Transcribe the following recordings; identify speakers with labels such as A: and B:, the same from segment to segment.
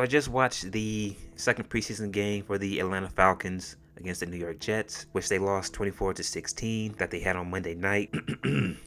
A: I just watched the second preseason game for the Atlanta Falcons against the New York Jets, which they lost 24-16 that they had on Monday night.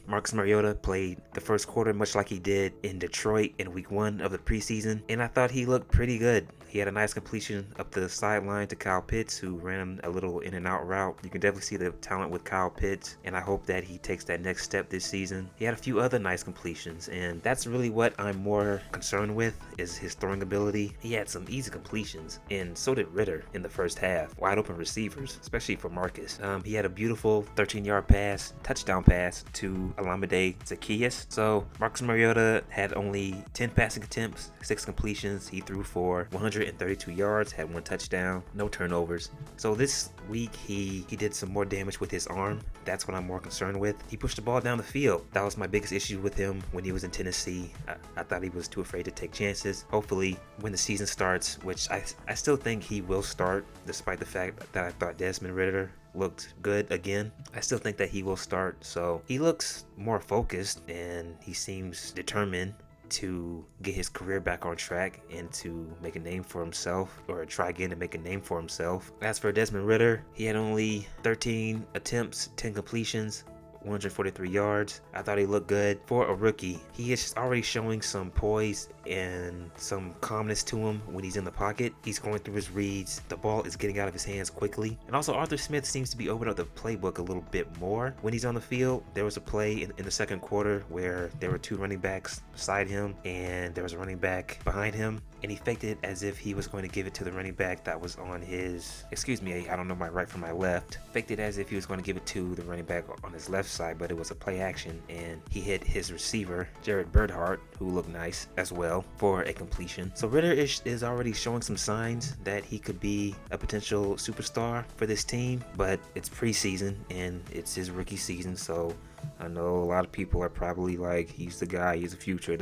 A: Marcus Mariota played the first quarter much like he did in Detroit in week 1 of the preseason, and I thought he looked pretty good. He had a nice completion up the sideline to Kyle Pitts, who ran a little in and out route. You can definitely see the talent with Kyle Pitts, and I hope that he takes that next step this season. He had a few other nice completions, and that's really what I'm more concerned with, is his throwing ability. He had some easy completions, and so did Ritter in the first half. Wide open receivers, especially for Marcus. He had a beautiful 13-yard pass, touchdown pass to Olamide Zaccheaus. So Marcus Mariota had only 10 passing attempts, 6 completions. He threw for 132 yards, had 1 touchdown, no turnovers. So this week he did some more damage with his arm. That's what I'm more concerned with. He pushed the ball down the field. That was my biggest issue with him when he was in Tennessee. I thought he was too afraid to take chances. Hopefully when the season starts, which I still think he will start, despite the fact that I thought Desmond Ritter looked good again. I still think that he will start. So he looks more focused and he seems determined to get his career back on track and to make a name for himself, or try again to make a name for himself. As for Desmond Ritter, he had only 13 attempts, 10 completions, 143 yards. I thought he looked good for a rookie. He is already showing some poise and some calmness to him when he's in the pocket. He's going through his reads. The ball is getting out of his hands quickly. And also Arthur Smith seems to be opening up the playbook a little bit more when he's on the field. There was a play in the second quarter where there were 2 running backs beside him and there was a running back behind him, and he faked it as if he was going to give it to the running back that was on his, I don't know my right from my left. Faked it as if he was going to give it to the running back on his left side, but it was a play action, and he hit his receiver, Jared Birdhart, who looked nice as well, for a completion. So Ritter is already showing some signs that he could be a potential superstar for this team, but it's preseason and it's his rookie season, so I know a lot of people are probably like, he's the guy, he's the future,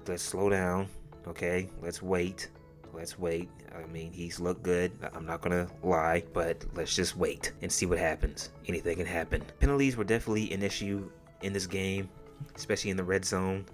A: Let's slow down. Okay, let's wait. I mean, he's looked good. I'm not gonna lie, but let's just wait and see what happens. Anything can happen. Penalties were definitely an issue in this game, especially in the red zone.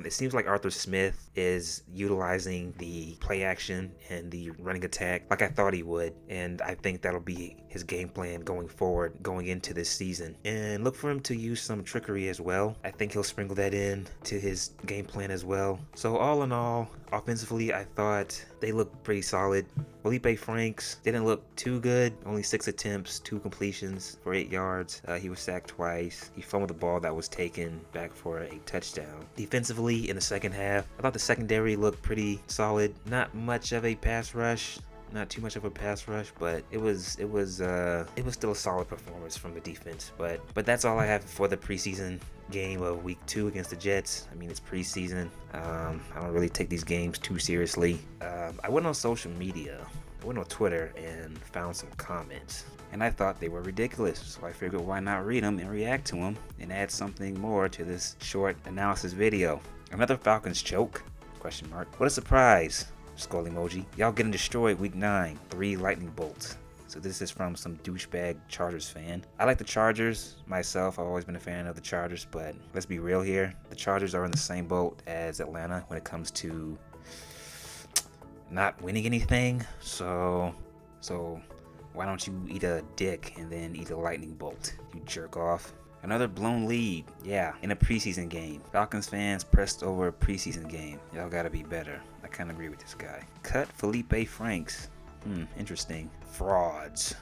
A: It seems like Arthur Smith is utilizing the play action and the running attack like I thought he would, and I think that'll be his game plan going forward, going into this season. And look for him to use some trickery as well. I think he'll sprinkle that in to his game plan as well. So all in all, offensively, I thought they looked pretty solid. Felipe Franks didn't look too good. Only 6 attempts, 2 completions for 8 yards. He was sacked twice. He fumbled the ball that was taken back for a touchdown. Defensively, in the second half, I thought the secondary looked pretty solid. Not much of a pass rush. Not too much of a pass rush, but it was still a solid performance from the defense. But that's all I have for the preseason game of week 2 against the Jets. I mean, it's preseason. I don't really take these games too seriously. I went on social media. I went on Twitter and found some comments, and I thought they were ridiculous. So I figured, why not read them and react to them and add something more to this short analysis video. Another Falcons choke? Question mark. What a surprise. Skull emoji. Y'all getting destroyed week 9. 3 lightning bolts. So this is from some douchebag Chargers fan. I like the Chargers myself. I've always been a fan of the Chargers, but let's be real here. The Chargers are in the same boat as Atlanta when it comes to not winning anything. So why don't you eat a dick and then eat a lightning bolt, you jerk off? Another blown lead, yeah, in a preseason game. Falcons fans pressed over a preseason game. Y'all gotta be better. I kinda agree with this guy. Cut Felipe Franks. Interesting. Frauds.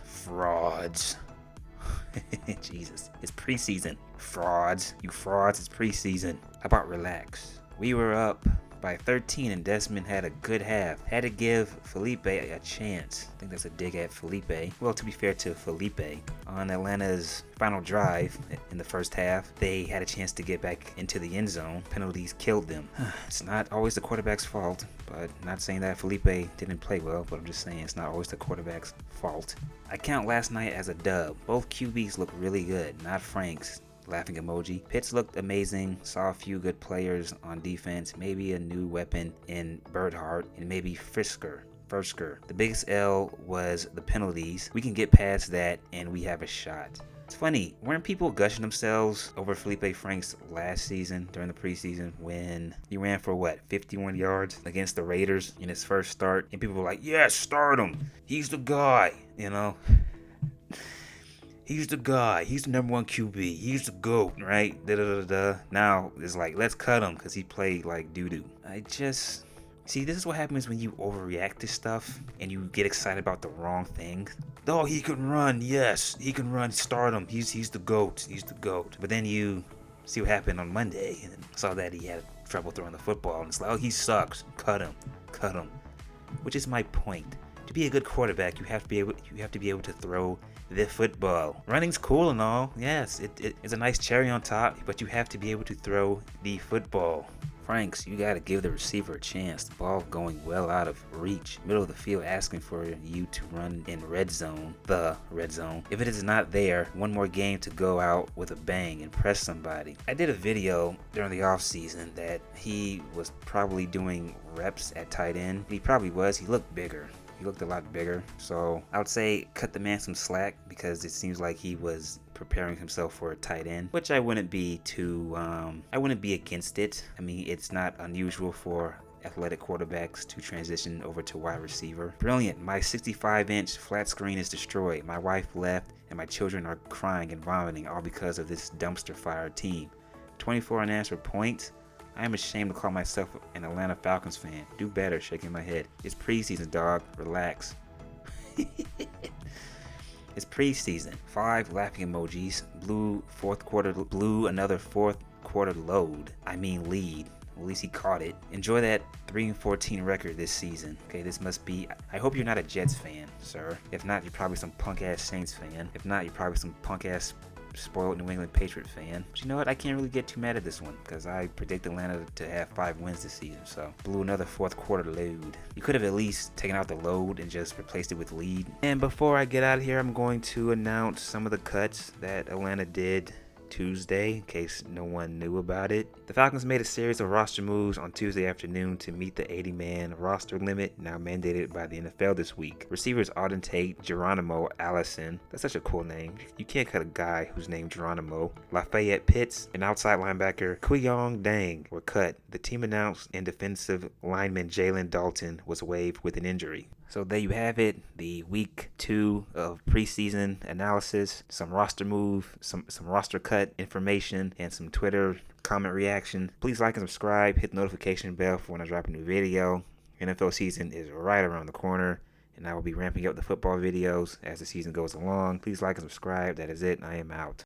A: Jesus, it's preseason. Frauds. You frauds, it's preseason. How about relax? We were up by 13 and Desmond had a good half. Had to give Felipe a chance. I think that's a dig at Felipe. Well, to be fair to Felipe, on Atlanta's final drive in the first half, they had a chance to get back into the end zone. Penalties killed them. It's not always the quarterback's fault, but not saying that Felipe didn't play well, but I'm just saying it's not always the quarterback's fault. I count last night as a dub. Both QBs look really good, not Franks. Laughing emoji. Pitts looked amazing. Saw a few good players on defense. Maybe a new weapon in Birdhart and maybe Frisker. The biggest L was the penalties. We can get past that and we have a shot. It's funny, weren't people gushing themselves over Felipe Franks last season during the preseason when he ran for 51 yards against the Raiders in his first start? And people were like, yes, start him. He's the guy, you know? He's the guy. He's the number 1 QB. He's the GOAT, right? Now it's like, let's cut him because he played like doo-doo. See, this is what happens when you overreact to stuff and you get excited about the wrong thing. Oh, he can run. Yes, he can run. Start him. He's the GOAT. He's the GOAT. But then you see what happened on Monday and saw that he had trouble throwing the football. And it's like, oh, he sucks. Cut him. Cut him. Which is my point. To be a good quarterback, you have to be able to throw the football. Running's cool and all. Yes, it's a nice cherry on top, but you have to be able to throw the football. Franks, you got to give the receiver a chance. The ball going well out of reach. Middle of the field asking for you to run in the red zone. If it is not there, one more game to go out with a bang and press somebody. I did a video during the offseason that he was probably doing reps at tight end. He probably was. He looked bigger. He looked a lot bigger. So I would say cut the man some slack because it seems like he was preparing himself for a tight end, which I wouldn't be against it. I mean, it's not unusual for athletic quarterbacks to transition over to wide receiver. Brilliant. My 65-inch flat screen is destroyed. My wife left and my children are crying and vomiting all because of this dumpster fire team. 24 unanswered points. I am ashamed to call myself an Atlanta Falcons fan. Do better, shaking my head. It's preseason, dog. Relax. It's preseason. 5 laughing emojis. Blew another fourth quarter load. I mean lead. At least he caught it. Enjoy that 3-14 record this season. Okay, this must be. I hope you're not a Jets fan, sir. If not, you're probably some punk ass Saints fan. If not, you're probably some punk ass spoiled New England Patriot fan. But you know what? I can't really get too mad at this one because I predict Atlanta to have 5 wins this season. So blew another fourth quarter load. You could have at least taken out the load and just replaced it with lead. And before I get out of here, I'm going to announce some of the cuts that Atlanta did Tuesday, in case no one knew about it. The Falcons made a series of roster moves on Tuesday afternoon to meet the 80-man roster limit now mandated by the NFL this week. Receivers Auden Tate, Geronimo Allison, that's such a cool name. You can't cut a guy who's named Geronimo. Lafayette Pitts and outside linebacker Kuyong Dang were cut. The team announced and defensive lineman Jalen Dalton was waived with an injury. So there you have it, the week 2 of preseason analysis, some roster move, some roster cut information, and some Twitter comment reaction. Please like and subscribe, hit the notification bell for when I drop a new video. NFL season is right around the corner, and I will be ramping up the football videos as the season goes along. Please like and subscribe. That is it. I am out.